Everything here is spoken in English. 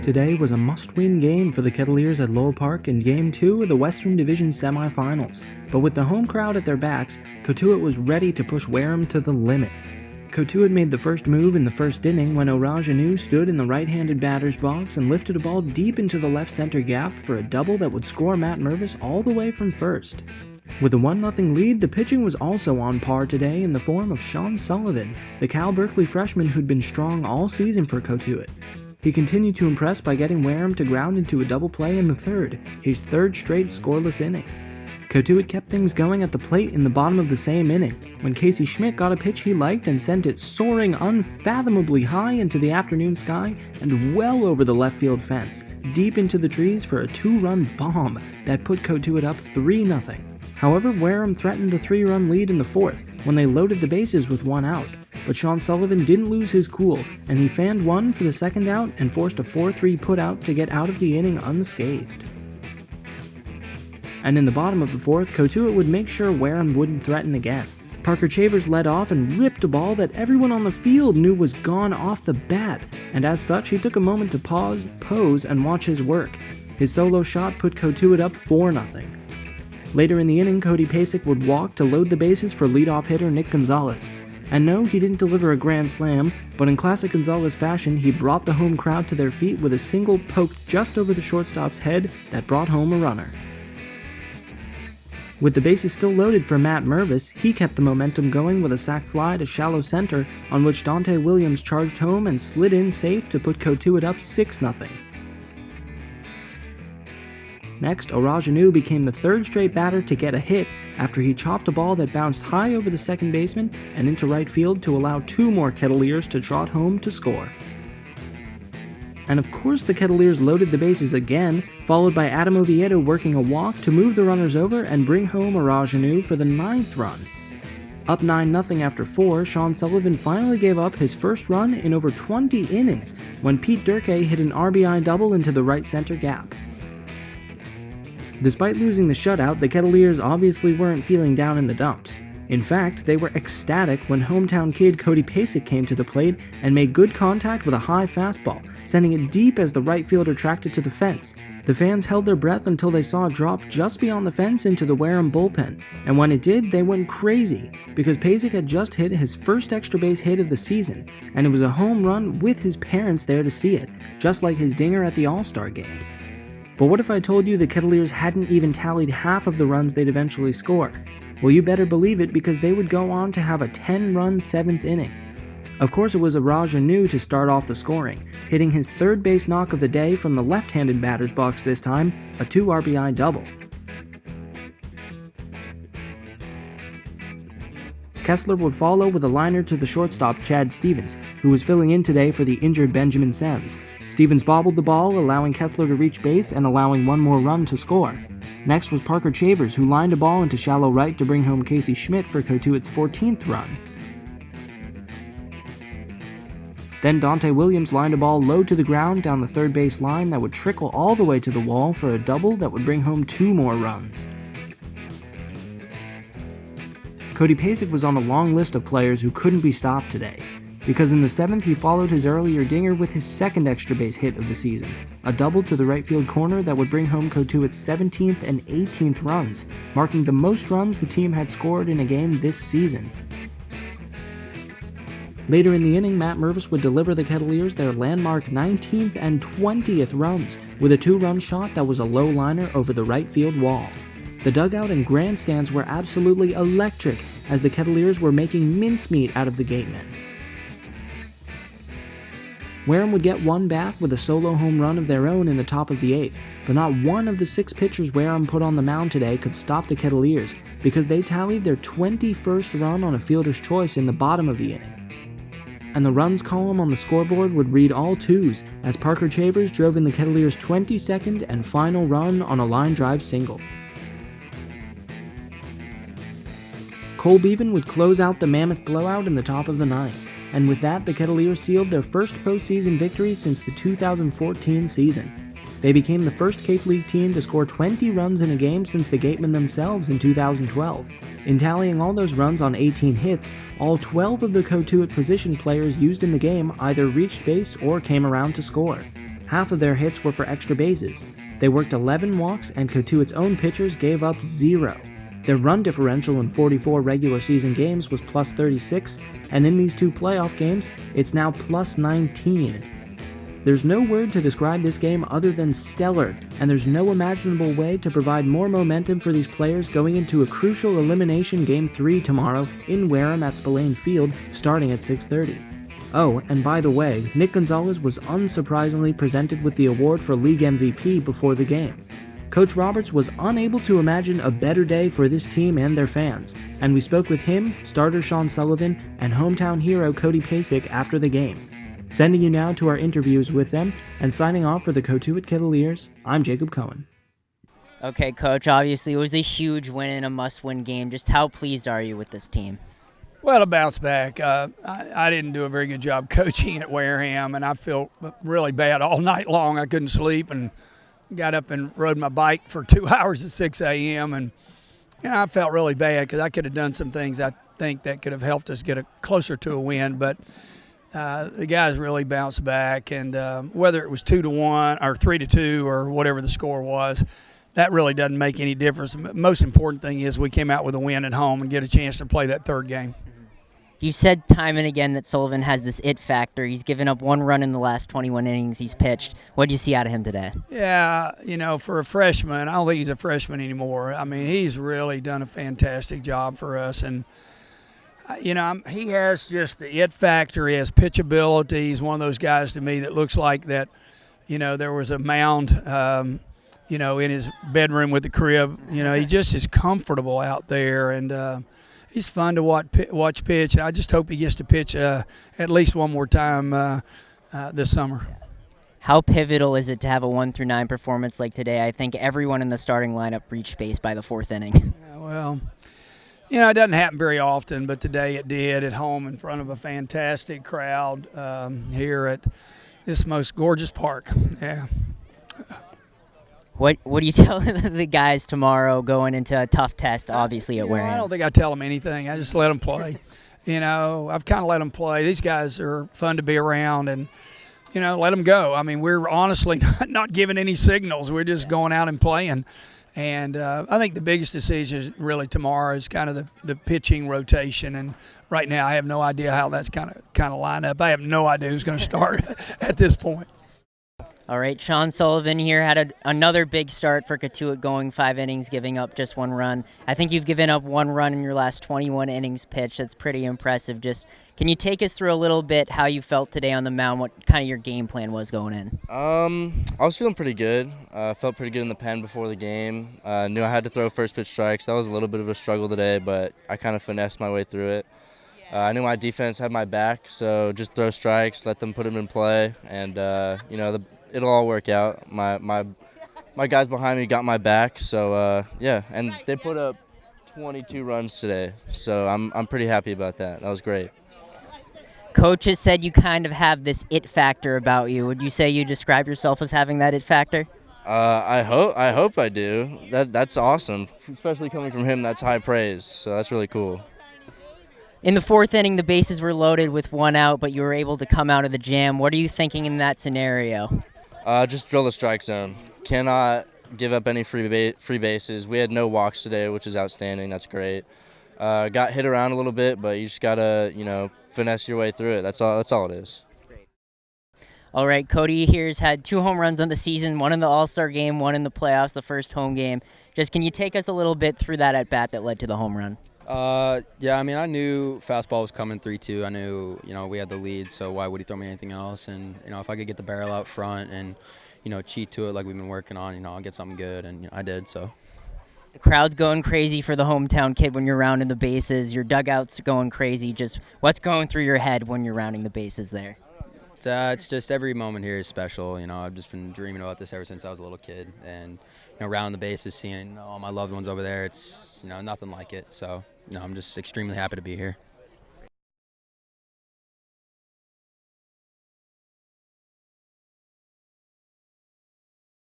Today was a must-win game for the Kettleers at Lowell Park in Game 2 of the Western Division semifinals, but with the home crowd at their backs, Cotuit was ready to push Wareham to the limit. Cotuit made the first move in the first inning when Orajanu stood in the right-handed batter's box and lifted a ball deep into the left center gap for a double that would score Matt Mervis all the way from first. With a 1-0 lead, the pitching was also on par today in the form of Sean Sullivan, the Cal Berkeley freshman who'd been strong all season for Cotuit. He continued to impress by getting Wareham to ground into a double play in the third, his third straight scoreless inning. Cotuit kept things going at the plate in the bottom of the same inning, when Casey Schmidt got a pitch he liked and sent it soaring unfathomably high into the afternoon sky and well over the left field fence, deep into the trees for a 2-run bomb that put Cotuit up 3-0. However, Wareham threatened the 3-run lead in the fourth when they loaded the bases with one out. But Sean Sullivan didn't lose his cool, and he fanned one for the second out and forced a 4-3 putout to get out of the inning unscathed. And in the bottom of the fourth, Cotuit would make sure Wareham wouldn't threaten again. Parker Chavers led off and ripped a ball that everyone on the field knew was gone off the bat, and as such he took a moment to pause, pose, and watch his work. His solo shot put Cotuit up 4-0. Later in the inning, Cody Pasek would walk to load the bases for leadoff hitter Nick Gonzalez. And no, he didn't deliver a grand slam, but in classic Gonzalez fashion, he brought the home crowd to their feet with a single poked just over the shortstop's head that brought home a runner. With the bases still loaded for Matt Mervis, he kept the momentum going with a sac fly to shallow center, on which Dante Williams charged home and slid in safe to put Cotuit up 6-0. Next, Orajanu became the third straight batter to get a hit after he chopped a ball that bounced high over the second baseman and into right field to allow 2 more Kettleers to trot home to score. And of course the Kettleers loaded the bases again, followed by Adam Oviedo working a walk to move the runners over and bring home Orajanu for the 9th run. Up 9-0 after 4, Sean Sullivan finally gave up his first run in over 20 innings when Pete Durkee hit an RBI double into the right center gap. Despite losing the shutout, the Kettleers obviously weren't feeling down in the dumps. In fact, they were ecstatic when hometown kid Cody Pasek came to the plate and made good contact with a high fastball, sending it deep as the right fielder tracked it to the fence. The fans held their breath until they saw it drop just beyond the fence into the Wareham bullpen, and when it did, they went crazy, because Pasek had just hit his first extra base hit of the season, and it was a home run with his parents there to see it, just like his dinger at the All-Star game. But what if I told you the Kettleers hadn't even tallied half of the runs they'd eventually score? Well, you better believe it, because they would go on to have a 10-run 7th inning. Of course, it was Orajanu to start off the scoring, hitting his third base knock of the day from the left-handed batter's box this time, a 2 RBI double. Kessler would follow with a liner to the shortstop Chad Stevens, who was filling in today for the injured Benjamin Semmes. Stevens bobbled the ball, allowing Kessler to reach base and allowing one more run to score. Next was Parker Chavers, who lined a ball into shallow right to bring home Casey Schmidt for Cotuit's 14th run. Then Dante Williams lined a ball low to the ground down the third base line that would trickle all the way to the wall for a double that would bring home 2 more runs. Cody Pasek was on a long list of players who couldn't be stopped today, because in the 7th he followed his earlier dinger with his second extra base hit of the season, a double to the right field corner that would bring home Cotuit's 17th and 18th runs, marking the most runs the team had scored in a game this season. Later in the inning, Matt Mervis would deliver the Kettleers their landmark 19th and 20th runs with a 2-run shot that was a low liner over the right field wall. The dugout and grandstands were absolutely electric as the Kettleers were making mincemeat out of the gatemen. Wareham would get one back with a solo home run of their own in the top of the 8th, but not one of the 6 pitchers Wareham put on the mound today could stop the Kettleers, because they tallied their 21st run on a fielder's choice in the bottom of the inning. And the runs column on the scoreboard would read all 2s as Parker Chavers drove in the Kettleers' 22nd and final run on a line drive single. Cole Beavan would close out the mammoth blowout in the top of the 9th, and with that the Kettleers sealed their first postseason victory since the 2014 season. They became the first Cape League team to score 20 runs in a game since the Gatemen themselves in 2012. In tallying all those runs on 18 hits, all 12 of the Cotuit position players used in the game either reached base or came around to score. Half of their hits were for extra bases. They worked 11 walks, and Cotuit's own pitchers gave up 0. Their run differential in 44 regular season games was plus 36, and in these 2 playoff games, it's now plus 19. There's no word to describe this game other than stellar, and there's no imaginable way to provide more momentum for these players going into a crucial elimination Game 3 tomorrow in Wareham at Spillane Field, starting at 6:30. Oh, and by the way, Nick Gonzalez was unsurprisingly presented with the award for League MVP before the game. Coach Roberts was unable to imagine a better day for this team and their fans, and we spoke with him, starter Sean Sullivan, and hometown hero Cody Pasek after the game. Sending you now to our interviews with them, and signing off for the Cotuit Kettleers, I'm Jacob Cohen. Okay, Coach, obviously it was a huge win and a must-win game. Just how pleased are you with this team? Well, to bounce back, I didn't do a very good job coaching at Wareham, and I felt really bad all night long. I couldn't sleep and got up and rode my bike for 2 hours at 6 a.m., and I felt really bad because I could have done some things I think that could have helped us get closer to a win, but the guys really bounced back, and whether it was 2-1 or 3-2 or whatever the score was, that really doesn't make any difference. The most important thing is we came out with a win at home and get a chance to play that third game. You said time and again that Sullivan has this it factor. He's given up 1 run in the last 21 innings he's pitched. What do you see out of him today? Yeah, for a freshman, I don't think he's a freshman anymore. I mean, he's really done a fantastic job for us, and he has just the it factor. He has pitchability. He's one of those guys to me that looks like that, there was a mound, in his bedroom with the crib. He just is comfortable out there, and he's fun to watch pitch. And I just hope he gets to pitch at least one more time this summer. How pivotal is it to have a 1-9 performance like today? I think everyone in the starting lineup reached base by the 4th inning. Well, it doesn't happen very often, but today it did at home in front of a fantastic crowd here at this most gorgeous park. Yeah. What do you tell the guys tomorrow going into a tough test, obviously, at Wareham? I don't think I tell them anything. I just let them play. I've kind of let them play. These guys are fun to be around, and, let them go. I mean, we're honestly not giving any signals. We're just going out and playing. And I think the biggest decision really tomorrow is kind of the pitching rotation. And right now I have no idea how that's kind of line up. I have no idea who's going to start at this point. All right, Sean Sullivan here had another big start for Cotuit, going 5 innings, giving up just 1 run. I think you've given up 1 run in your last 21 innings pitched. That's pretty impressive. Just can you take us through a little bit how you felt today on the mound, what kind of your game plan was going in? I was feeling pretty good. Felt pretty good in the pen before the game. Knew I had to throw first pitch strikes. That was a little bit of a struggle today, but I kind of finessed my way through it. I knew my defense had my back, so just throw strikes, let them put them in play, and it'll all work out. My guys behind me got my back, so and they put up 22 runs today, so I'm pretty happy about that. That was great. Coach has said you kind of have this it factor about you. Would you say you describe yourself as having that it factor? I hope I do. That's awesome, especially coming from him. That's high praise, so that's really cool. In the 4th inning, the bases were loaded with 1 out, but you were able to come out of the jam. What are you thinking in that scenario? Just drill the strike zone. Cannot give up any free bases. We had no walks today, which is outstanding. That's great. Got hit around a little bit, but you just gotta, finesse your way through it. That's all it is. All right, Cody here's had 2 home runs on the season, 1 in the All-Star game, 1 in the playoffs, the first home game. Just can you take us a little bit through that at-bat that led to the home run? I knew fastball was coming 3-2. I knew, we had the lead, so why would he throw me anything else? And, if I could get the barrel out front and, cheat to it like we've been working on, I'll get something good, and I did, so. The crowd's going crazy for the hometown kid when you're rounding the bases. Your dugout's going crazy. Just what's going through your head when you're rounding the bases there? It's just every moment here is special. I've just been dreaming about this ever since I was a little kid. And, rounding the bases, seeing all my loved ones over there, it's, nothing like it. So, I'm just extremely happy to be here.